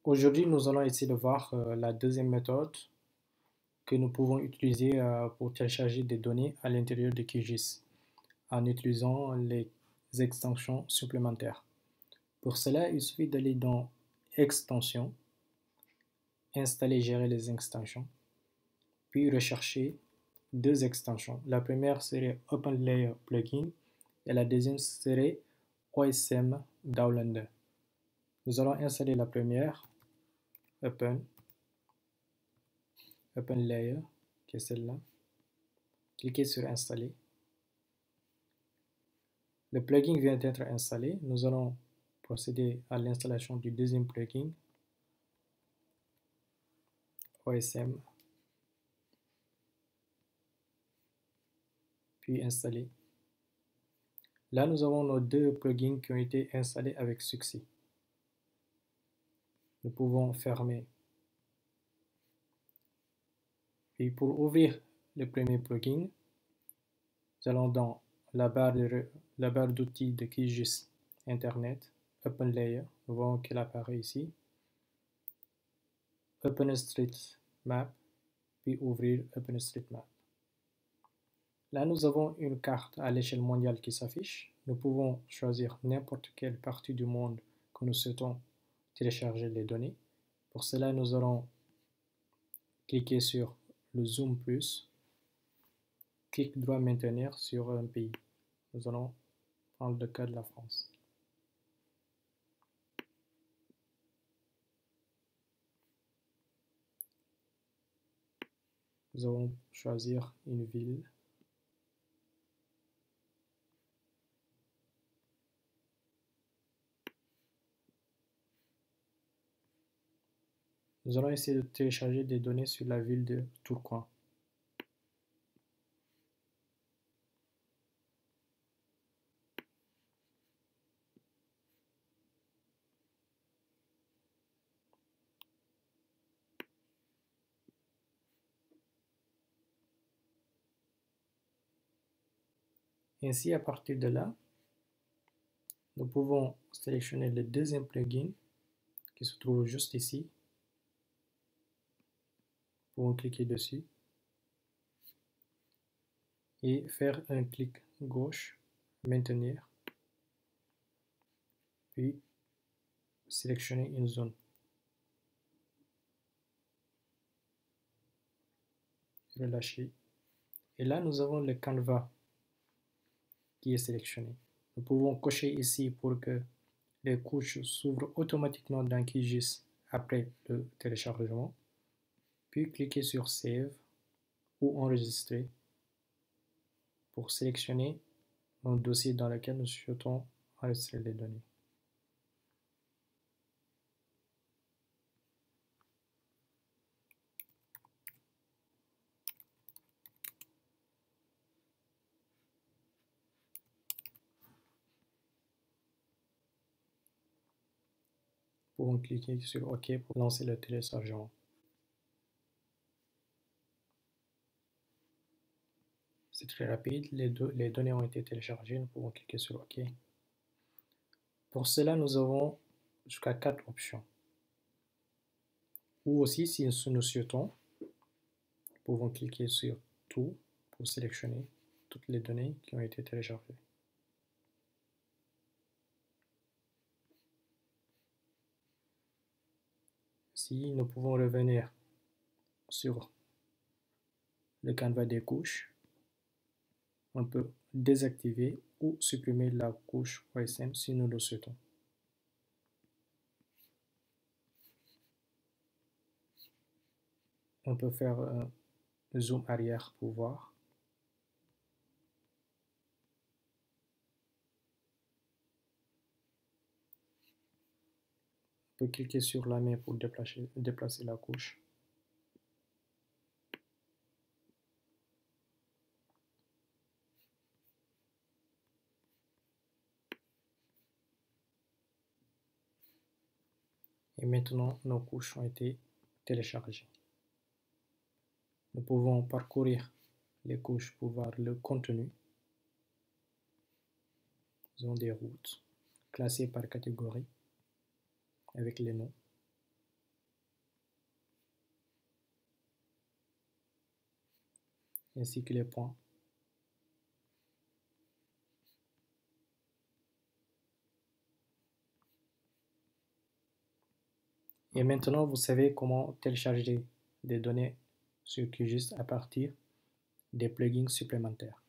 Aujourd'hui, nous allons essayer de voir la deuxième méthode que nous pouvons utiliser pour télécharger des données à l'intérieur de QGIS en utilisant les extensions supplémentaires. Pour cela, il suffit d'aller dans Extensions, Installer, gérer les extensions, puis rechercher deux extensions. La première serait OpenLayer Plugin et la deuxième serait OSM Downloader. Nous allons installer la première, OpenLayer, qui est celle-là. Cliquez sur Installer. Le plugin vient d'être installé. Nous allons procéder à l'installation du deuxième plugin, OSM, puis installer. Là, nous avons nos deux plugins qui ont été installés avec succès. Nous pouvons fermer. Et pour ouvrir le premier plugin, nous allons dans la barre d'outils de QGIS Internet, OpenLayer. Nous voyons qu'elle apparaît ici. OpenStreetMap, puis ouvrir OpenStreetMap. Là, nous avons une carte à l'échelle mondiale qui s'affiche. Nous pouvons choisir n'importe quelle partie du monde que nous souhaitons télécharger les données. Pour cela, nous allons cliquer sur le Zoom plus, clic droit maintenir sur un pays. Nous allons prendre le cas de la France. Nous allons choisir une ville. Nous allons essayer de télécharger des données sur la ville de Tourcoing. Ainsi, à partir de là, nous pouvons sélectionner le deuxième plugin qui se trouve juste ici. Nous pouvons cliquer dessus et faire un clic gauche, maintenir, puis sélectionner une zone. Relâcher. Et là, nous avons le canevas qui est sélectionné. Nous pouvons cocher ici pour que les couches s'ouvrent automatiquement dans QGIS après le téléchargement. Puis cliquez sur Save ou Enregistrer pour sélectionner un dossier dans lequel nous souhaitons enregistrer les données. Nous pouvons cliquer sur OK pour lancer le téléchargement. C'est très rapide, les données ont été téléchargées, nous pouvons cliquer sur OK. Pour cela, nous avons jusqu'à 4 options. Ou aussi, si nous souhaitons, nous pouvons cliquer sur Tout pour sélectionner toutes les données qui ont été téléchargées. Si nous pouvons revenir sur le canevas des couches, on peut désactiver ou supprimer la couche OSM si nous le souhaitons. On peut faire un zoom arrière pour voir. On peut cliquer sur la main pour déplacer la couche. Et maintenant, nos couches ont été téléchargées. Nous pouvons parcourir les couches pour voir le contenu. Nous avons des routes classées par catégorie avec les noms. ainsi que les points. Et maintenant, vous savez comment télécharger des données sur QGIS à partir des plugins supplémentaires.